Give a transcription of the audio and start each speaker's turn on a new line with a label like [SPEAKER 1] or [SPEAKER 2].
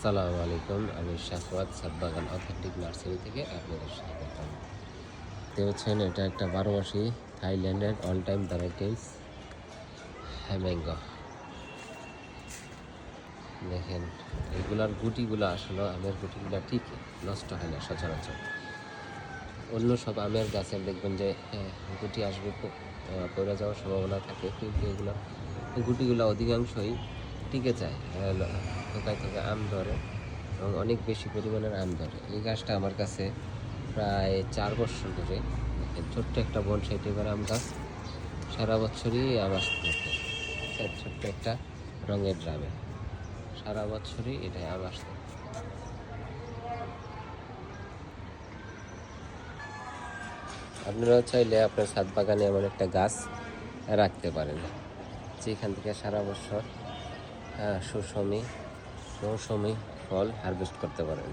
[SPEAKER 1] আসসালামু আলাইকুম, আমি শাফওয়াত সাতবাগান অথেন্টিক নার্সারি থেকে আপনাদের স্বাগতম। দেখতে পাচ্ছেন এটা একটা 12 মাসি থাইল্যান্ডের অল টাইম ভ্যারাইটিস ম্যাঙ্গো। দেখেন এগুলার গুটিগুলো আসলে আমের গুটিগুলো ঠিকই নষ্ট হয় না সচরাচর। অন্য সব আমের গাছের দেখবেন যে গুটি আসবে পড়ে যাওয়ার সম্ভাবনা থাকে, কিন্তু এগুলো গুটিগুলো অধিকাংশই টিকে যায়, থোকায় থোকায় আম ধরে এবং অনেক বেশি পরিমাণের আম ধরে। এই গাছটা আমার কাছে প্রায় 4 বছর ধরে। দেখেন ছোট্ট একটা বনসাই টাইপের আম গাছ, সারা বছরই আম আসতে থাকে। ছোট্ট একটা রঙের ড্রামে সারা বছরই এটা আম আসতে থাকে। আপনারা চাইলে আপনার ছাদ বাগানে এমন একটা গাছ রাখতে পারেন, যেখান থেকে সারা বছর সুসমী মৌসুমি ফল হারভেস্ট করতে পারেন।